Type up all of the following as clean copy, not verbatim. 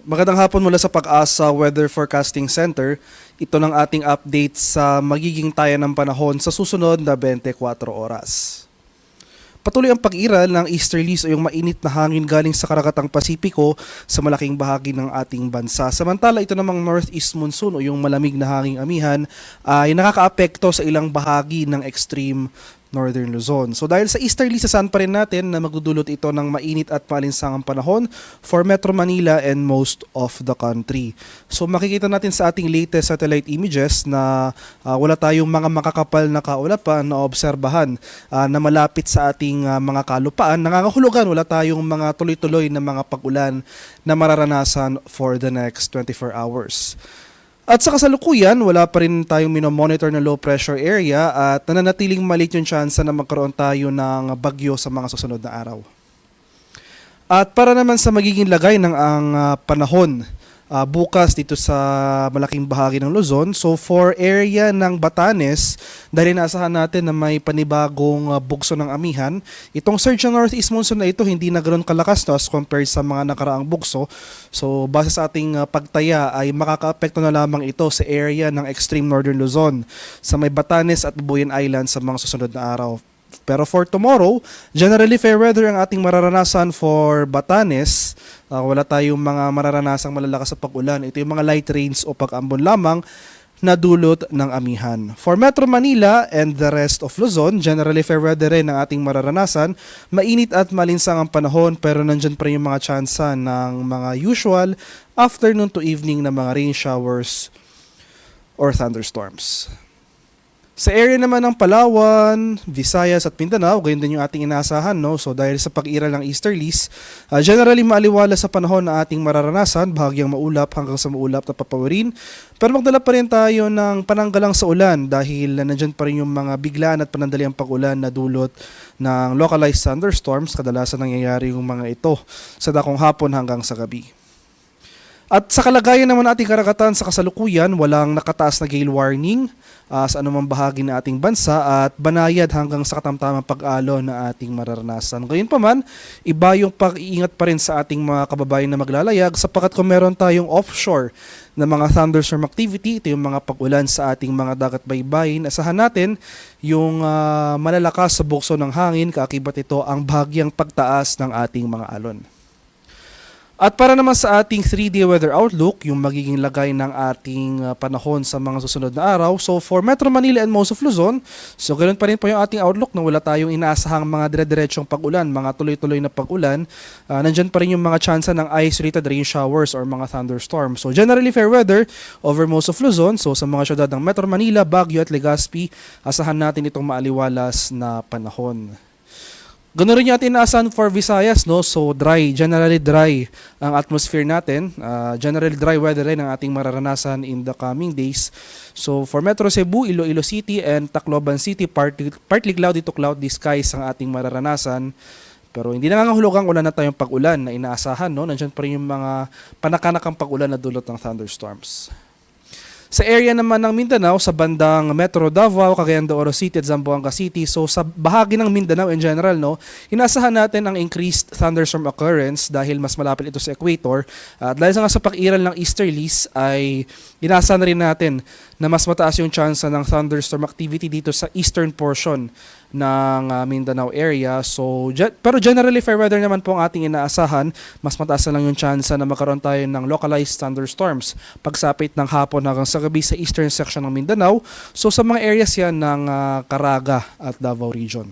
Magandang hapon mula sa Pag-asa Weather Forecasting Center. Ito ng ating update sa magiging taya ng panahon sa susunod na 24 oras. Patuloy ang pag-iral ng easterlies o yung mainit na hangin galing sa Karagatang Pasipiko sa malaking bahagi ng ating bansa. Samantala ito namang northeast monsoon o yung malamig na hanging amihan ay nakakaapekto sa ilang bahagi ng extreme Northern Luzon. So dahil sa easterly, sasaan pa rin natin na magdudulot ito ng mainit at maalinsangang panahon for Metro Manila and most of the country. So makikita natin sa ating latest satellite images na wala tayong mga makakapal na kaulapan na obserbahan na malapit sa ating mga kalupaan. Nangangahulugan, wala tayong mga tuloy-tuloy na mga pag-ulan na mararanasan for the next 24 hours. At sa kasalukuyan, wala pa rin tayong minomonitor na low pressure area at nananatiling maliit yung chance na magkaroon tayo ng bagyo sa mga susunod na araw. At para naman sa magiging lagay ng ang panahon bukas dito sa malaking bahagi ng Luzon, so for area ng Batanes, dahil naasahan natin na may panibagong bugso ng amihan, itong surge ng northeast monsoon na ito hindi na ganoon kalakas as compared sa mga nakaraang bugso. So base sa ating pagtaya ay makakaapekto na lamang ito sa area ng extreme northern Luzon, sa may Batanes at Bubuyan Island sa mga susunod na araw. Pero for tomorrow, generally fair weather ang ating mararanasan for Batanes. Wala tayong mga mararanasang malalakas sa pag-ulan. Ito yung mga light rains o pag-ambon lamang na dulot ng amihan. For Metro Manila and the rest of Luzon, generally fair weather rin ang ating mararanasan. Mainit at malinsang ang panahon pero nandyan pa rin yung mga tsansa ng mga usual afternoon to evening na mga rain showers or thunderstorms. Sa area naman ng Palawan, Visayas at Mindanao, gayon din yung ating inaasahan, no? So dahil sa pag-iral ng easterlies, generally maaliwala sa panahon na ating mararanasan, bahagyang maulap hanggang sa maulap na papawirin. Pero magdala pa rin tayo ng pananggalang sa ulan dahil nandyan pa rin yung mga biglaan at panandaliang pag-ulan na dulot ng localized thunderstorms. Kadalasan nangyayari yung mga ito sa dakong hapon hanggang sa gabi. At sa kalagayan naman ating karagatan sa kasalukuyan, walang nakataas na gale warning sa anumang bahagi ng ating bansa at banayad hanggang sa katamtamang pag-alo na ating mararanasan. Gayunpaman, iba yung pag-iingat pa rin sa ating mga kababayan na maglalayag sapagkat kung meron tayong offshore na mga thunderstorm activity, ito yung mga pag-ulan sa ating mga dagat baybayin, asahan natin yung malalakas sa bukso ng hangin, kaakibat ito ang bahagyang pagtaas ng ating mga alon. At para naman sa ating 3-day weather outlook, yung magiging lagay ng ating panahon sa mga susunod na araw. So for Metro Manila and most of Luzon, so ganoon pa rin po yung ating outlook na wala tayong inaasahang mga dire-diretsong pag-ulan, mga tuloy-tuloy na pag-ulan. Nandyan pa rin yung mga tsansa ng isolated rain showers or mga thunderstorms. So generally fair weather over most of Luzon. So sa mga syudad ng Metro Manila, Baguio at Legazpi, asahan natin itong maaliwalas na panahon. Ganoon rin yung ating inaasahan for Visayas, no? So dry, generally dry ang atmosphere natin. Generally dry weather rin ang ating mararanasan in the coming days. So for Metro Cebu, Iloilo City and Tacloban City, partly cloudy to cloudy skies ang ating mararanasan. Pero hindi nangangahulugang wala na tayong pag-ulan na inaasahan, no? Nandiyan pa rin yung mga panakanakang pag-ulan na dulot ng thunderstorms. Sa area naman ng Mindanao, sa bandang Metro Davao, Cagayan de Oro City at Zamboanga City, so sa bahagi ng Mindanao in general, no, inaasahan natin ang increased thunderstorm occurrence dahil mas malapit ito sa equator. At dahil sa pag-iral ng easterlies ay inaasahan na rin natin na mas mataas yung chance ng thunderstorm activity dito sa eastern portion ng Mindanao area. So, pero generally fair weather naman po ang ating inaasahan. Mas mataas na lang yung chance na magkaroon tayo ng localized thunderstorms pagsapit ng hapon hanggang sa gabi sa eastern section ng Mindanao. So sa mga areas yan ng Caraga at Davao region.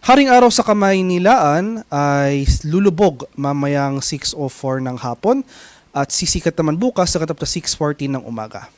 Haring araw sa Kamaynilaan ay lulubog mamayang 6:04 ng hapon at sisikat naman bukas sa katapos 6:14 ng umaga.